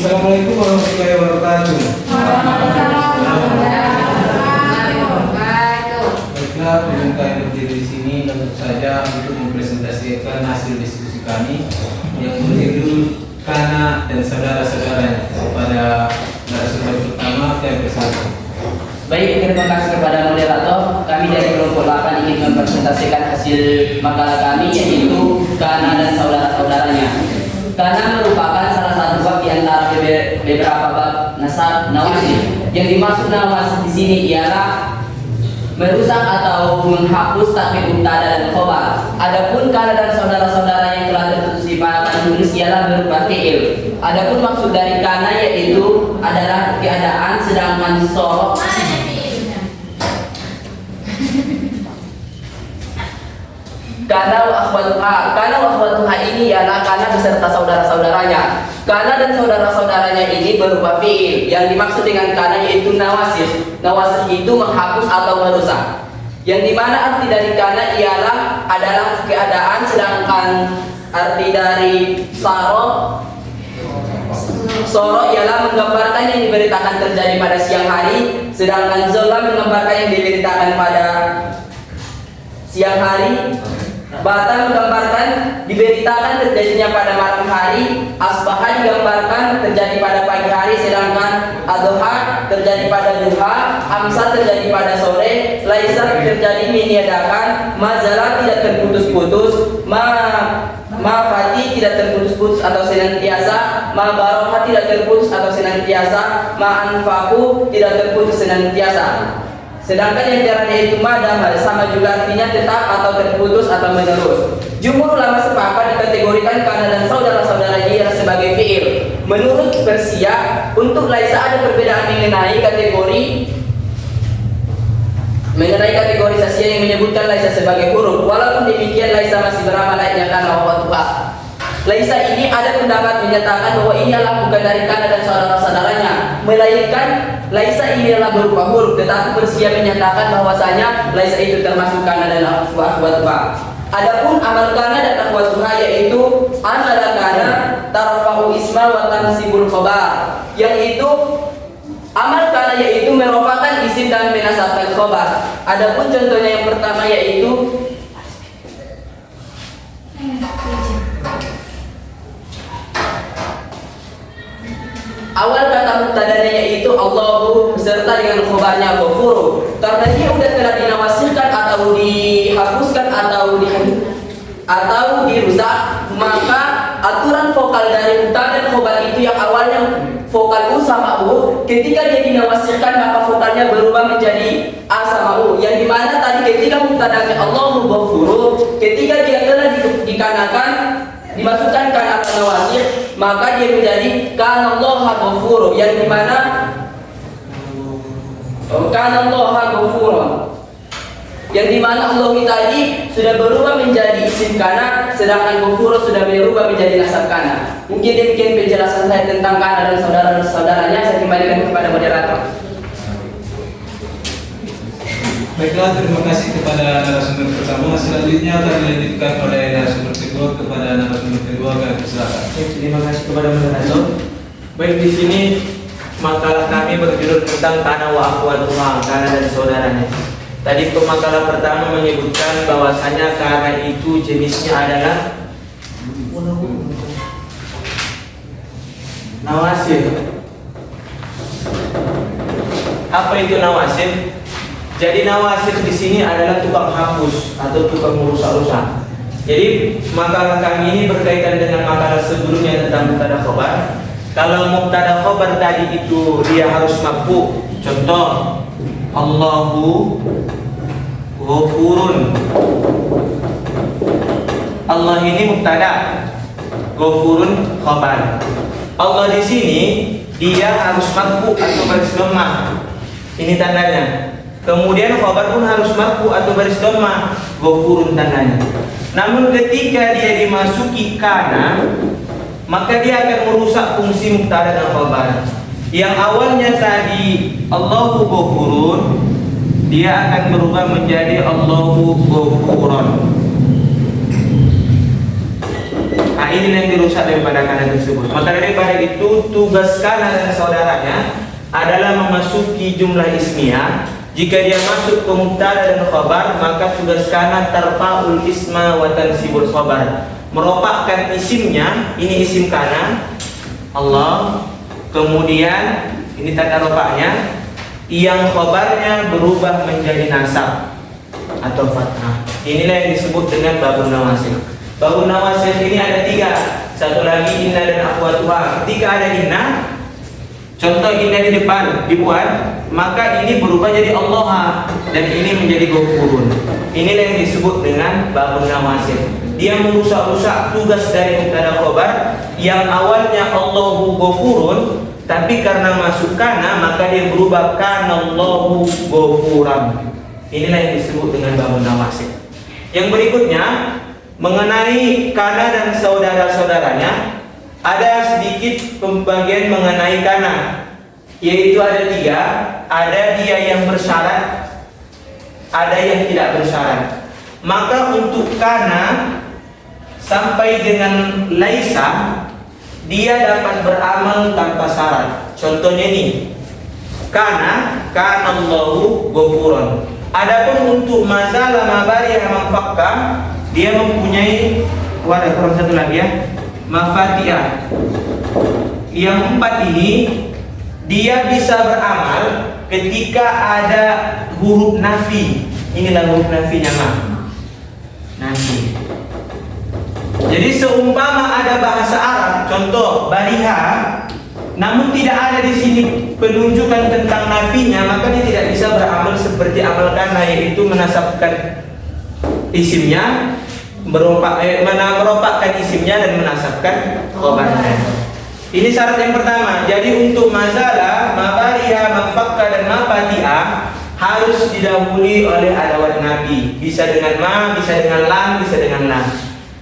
Assalamualaikum warahmatullahi wabarakatuh. Baiklah, pemerintah yang berdiri di sini tentu saja untuk mempresentasikan hasil diskusi kami yang berjudul Kana dan saudara-saudaranya kepada narasumber pertama dan bersama. Baik, terima kasih kepada moderator. Kami dari kelompok 8 ingin mempresentasikan hasil makalah kami, yaitu Kana dan saudara-saudaranya. Kana merupakan salah satu bab di antara beberapa bab nawasih. Yang dimaksud nawasih di sini ialah merusak atau menghapus takmir mubtada dan khobar. Adapun Kana dan saudara-saudara yang telah tertulis di papan tulis ialah berupa fi'il. Adapun maksud dari Kana yaitu adalah keadaan, sedangkan sorok Kana wa akhwatuha ini ialah Kana beserta saudara-saudaranya. Kana dan saudara-saudaranya ini berupa fi'il. Yang dimaksud dengan Kana yaitu nawasih. Nawasih itu menghapus atau merusak. Yang dimana arti dari Kana ialah adalah keadaan, sedangkan arti dari Soro ialah menggambarkan yang diberitakan terjadi pada siang hari, sedangkan Zola menggambarkan yang diberitakan pada siang hari. Bata menggambarkan diberitakan terjadinya pada malam hari. Asbaha digambarkan terjadi pada pagi hari, sedangkan Adha terjadi pada duha. Amsa terjadi pada sore. Laisa terjadi meniadakan. Mazala tidak terputus-putus. Ma fati tidak terputus-putus atau senantiasa. Ma baroha tidak terputus atau senantiasa. Ma anfaku tidak terputus senantiasa. Sedangkan yang caranya itu madamar sama juga artinya tetap atau terputus atau menerus. Jumhur ulama sepakat dikategorikan Kana dan saudara-saudaranya ialah sebagai fi'il. Menurut Persia, untuk laisa ada perbedaan mengenai kategorisasi yang menyebutkan laisa sebagai huruf. Walaupun demikian laisa masih beramal layaknya Kana wa akhwatuha. Laisa ini ada pendapat menyatakan bahwa ini adalah bukan dari Kana dan saudara-saudaranya, melainkan laisa ini adalah berupa huruf. Tetapi Persia menyatakan bahwasanya laisa itu termasuk Kana dan akhwatuha. Adapun amal Kana dan akhwatuha yaitu amala Kana tarfa'u isma wa tansibul khabar. Yang itu amal Kana yaitu merofakan isim dan menasabkan khabar. Adapun contohnya yang pertama yaitu awal kata mubtadanya yaitu Allahu beserta dengan khobarnya Ghafuru. Karena dia sudah telah dinawasihkan atau dihapuskan atau dirusak, maka aturan vokal dari mubtada dan khobar itu yang awalnya vokal U sama U, ketika dia dinawasihkan maka vokalnya berubah menjadi A sama U. Yang dimana tadi ketika mubtadanya Allahu Ghafuru, ketika dia telah dikanakan dimasukkan kana nawasih, maka dia menjadi kanallaha ghafur, yang dimana kanallaha ghafur, yang dimana Allah tadi sudah berubah menjadi isim kana, sedangkan ghafur sudah berubah menjadi nasab kana. Mungkin demikian penjelasan saya tentang Kana dan saudara-saudaranya. Saya kembalikan kepada moderator. Baiklah, terima kasih kepada narasumber pertama. Selanjutnya akan dilanjutkan oleh narasumber kedua kepada narasumber kedua. Silakan. Terima kasih kepada moderator. Baik, di sini makalah kami berjudul tentang Kana wa akhwatuha, Kana dan saudaranya. Tadi pemakalah pertama menyebutkan bahwasanya Kana itu jenisnya adalah nawasih. Apa itu nawasih? Jadi nawasih di sini adalah tukang hapus atau tukang merusak-rusak. Jadi makalah kami ini berkaitan dengan makalah sebelumnya tentang mubtada khobar. Kalau mubtada khobar tadi itu dia harus marfu. Contoh, Allahu Ghafurun. Allah ini mubtada, Ghafurun khobar. Allah di sini dia harus marfu atau baris dhammah. Ini tandanya. Kemudian khobar pun harus marfu atau baris dhammah, Ghafurun tandanya. Namun ketika dia dimasuki Kana, maka dia akan merusak fungsi mubtada dan khobar. Yang awalnya tadi Allahu Ghafurun, dia akan berubah menjadi Allahu Ghafuron. Nah, ini yang dirusak daripada kana tersebut. Maka daripada itu, tugas kana dan saudaranya adalah memasuki jumlah ismiyah. Jika dia masuk ke mubtada dan khabar, maka tugas kana tarfa'ul isma wa tansibul khabar, meropakkan isimnya. Ini isim kana Allah, kemudian ini tanda rofaknya, yang khabarnya berubah menjadi nasab atau fathah. Inilah yang disebut dengan babun nawasib. Babun nawasib ini ada 3. Satu lagi inna dan akhwatuha. Ketika ada inna, contoh inna di depan dibuat, maka ini berubah jadi Allah dan ini menjadi Ghafurun. Inilah yang disebut dengan babun nawasib. Dia merusak-rusak tugas dari mubtada khabar yang awalnya Allahu Ghafurun, tapi karena masuk kana maka dia berubah kana Allahu Ghafuran. Inilah yang disebut dengan babun nawasib. Yang berikutnya mengenai kana dan saudara-saudaranya, ada sedikit pembagian mengenai kana, yaitu ada 3. Ada dia yang bersyarat, ada yang tidak bersyarat. Maka untuk kana sampai dengan laisa, dia dapat beramal tanpa syarat. Contohnya ini, kana Allahu Ghafuron. Adapun untuk mazala mabariha manfakka, dia mempunyai kurang satu lagi ya, mafatihah. Yang 4 ini dia bisa beramal ketika ada huruf nafi. Inilah huruf nafinya, nafi. Jadi seumpama ada bahasa Arab, contoh bariha, namun tidak ada di sini penunjukan tentang nafinya, maka dia tidak bisa beramal seperti amal kana, yaitu menasabkan isimnya, meropakkan isimnya dan menasabkan khabarnya. Ini syarat yang pertama. Jadi untuk mazalah, mabariha, mafakka dan mafatiha harus didahului oleh adawat nabi. Bisa dengan ma, bisa dengan lam, bisa dengan lam.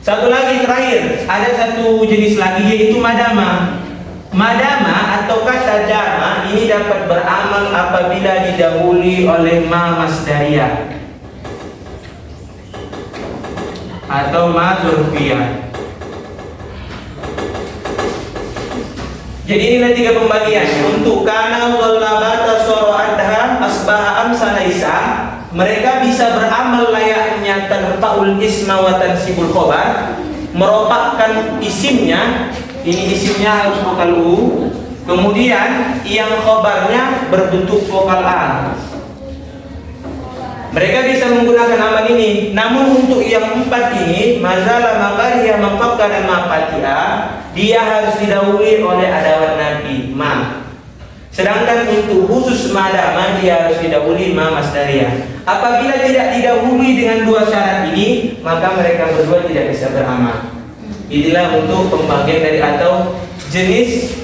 Satu lagi terakhir, ada satu jenis lagi yaitu madama. Madama atau kata dama ini dapat beramal apabila didahului oleh ma masdariyah atau ma dzurfiyah. Jadi inilah 3 pembagian. Untuk kana wallabata soro'adha asbaha amsalaisa, mereka bisa beramal layaknya tanfa'ul isma wa tansibul khobar, meropakkan isimnya. Ini isimnya harus vokal U, kemudian yang khobarnya berbentuk vokal A. Mereka bisa menggunakan amal ini. Namun untuk yang 4 ini, mazala, mabariha, mafakka dan mafatiha, dia harus didahului oleh adawat nabi ma. Sedangkan untuk khusus madama dia harus didahului ma masdariyah. Apabila tidak didahului dengan 2 syarat ini, maka mereka berdua tidak bisa beramal. Inilah untuk pembagian dari atau jenis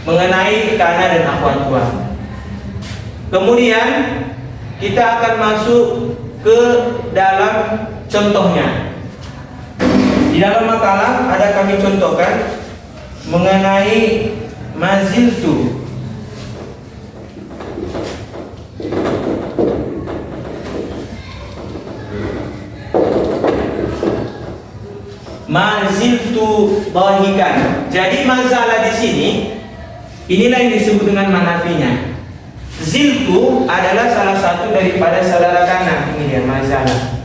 mengenai kana dan akhwatuha. Kemudian kita akan masuk ke dalam contohnya. Di dalam makalah ada kami contohkan mengenai maziltu. Maziltu dhahikan. Jadi mazalah di sini inilah yang disebut dengan manafinya. Ziltu adalah salah satu daripada saudara kana. Ini dia mazalah.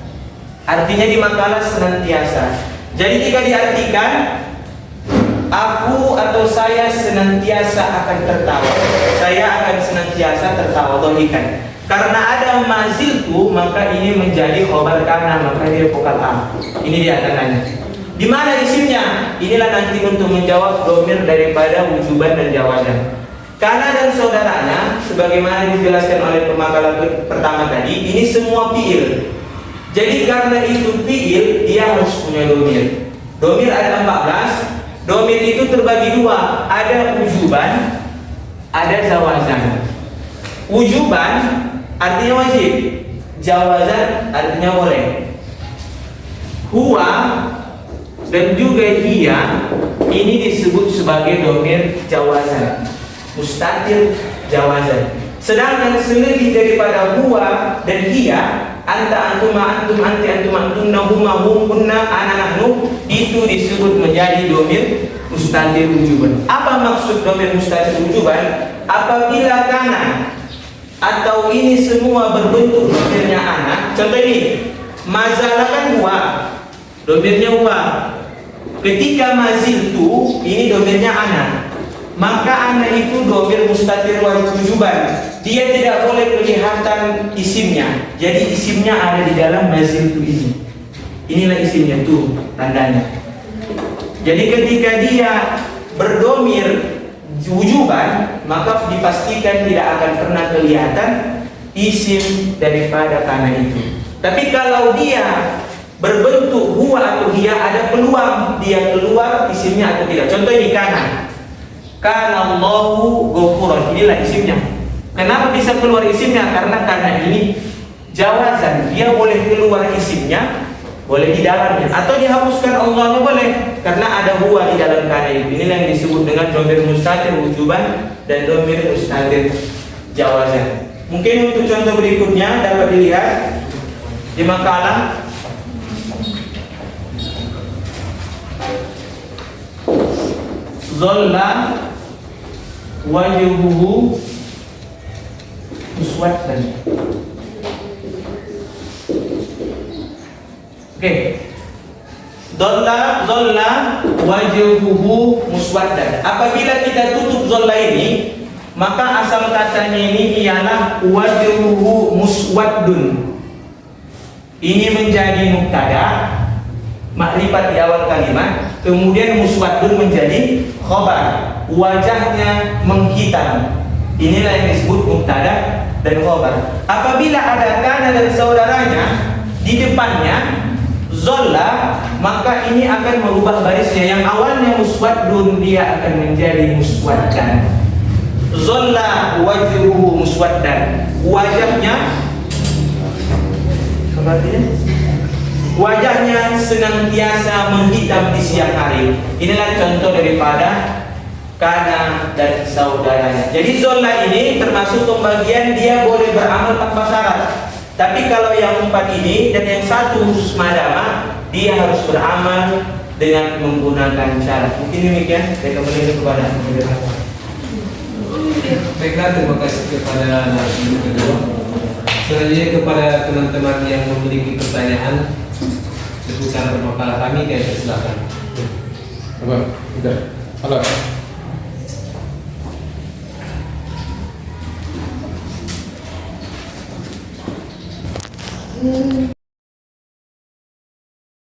Artinya di makalah senantiasa. Jadi jika diartikan aku atau saya senantiasa akan tertawa, saya akan senantiasa tertawa, dhahikan. Karena ada maziltu, maka ini menjadi khobar kana, maka dia vokal A. Ini dia tandanya. Di mana isimnya? Inilah nanti untuk menjawab domir daripada wujuban dan jawazan. Kana dan saudaranya, sebagaimana dijelaskan oleh pemakalah pertama tadi, ini semua fi'il. Jadi karena itu fi'il, dia harus punya domir. Domir ada 14. Domir itu terbagi 2. Ada wujuban, ada jawazan. Wujuban artinya wajib, jawazan artinya boleh. Huwa dan juga hiya ini disebut sebagai domir jawazan, mustatir jawazan. Sedangkan selebih daripada huwa dan hiya, anta antuma antum anti antum antunna huma hum kunna ana nahnu, itu disebut menjadi domir mustatir wujuban. Apa maksud domir mustatir wujuban? Apabila kana atau ini semua berbentuk domirnya ana. Contoh ini, mazalah kan huwa, domirnya huwa. Ketika maziltu, ini domirnya ana, maka ana itu domir mustatir wujuban. Dia tidak boleh kelihatan isimnya. Jadi isimnya ada di dalam maziltu ini. Inilah isimnya tuh tandanya. Jadi ketika dia berdomir wujuban, maka dipastikan tidak akan pernah kelihatan isim daripada kana itu. Tapi kalau dia berbentuk huwa atau hiya, ada peluang dia keluar isimnya atau tidak. Contoh ini kana. Kana Allahu ghafuran. Inilah isimnya. Kenapa bisa keluar isimnya? Karena ini jawazan, dia boleh keluar isimnya, boleh di dalamnya, atau dihapuskan Allahnya boleh, karena ada huwa di dalam kana itu. Inilah yang disebut dengan domir mustatir wujuban dan domir mustatir jawazan. Mungkin untuk contoh berikutnya dapat dilihat di makalah. Zolla wajhuhu muswaddan. Oke. Zolla wajhuhu muswaddan. Apabila kita tutup zolla ini, maka asal katanya ini ialah wajhuhu muswaddun. Ini menjadi mubtada, makrifat di awal kalimat, kemudian muswaddun menjadi khobar, wajahnya menghitam. Inilah yang disebut mubtada dan khobar. Apabila ada kana dan saudaranya di depannya zolla, maka ini akan merubah barisnya. Yang awalnya muswaddun, dia akan menjadi muswaddan. Zolla wajhuhu muswaddan. Wajahnya wajahnya senantiasa menghitam di siang hari. Inilah contoh daripada kana dan saudaranya. Jadi zolla ini termasuk pembagian dia boleh beramal tanpa syarat. Tapi kalau yang 4 ini dan yang 1 khusus madama, dia harus beramal dengan menggunakan syarat. Mungkin demikian saya kembali kepada Baiklah, terima kasih kepada narasumber kedua. Selanjutnya kepada teman-teman yang memiliki pertanyaan seputar makalah kami, saya silakan. Halo.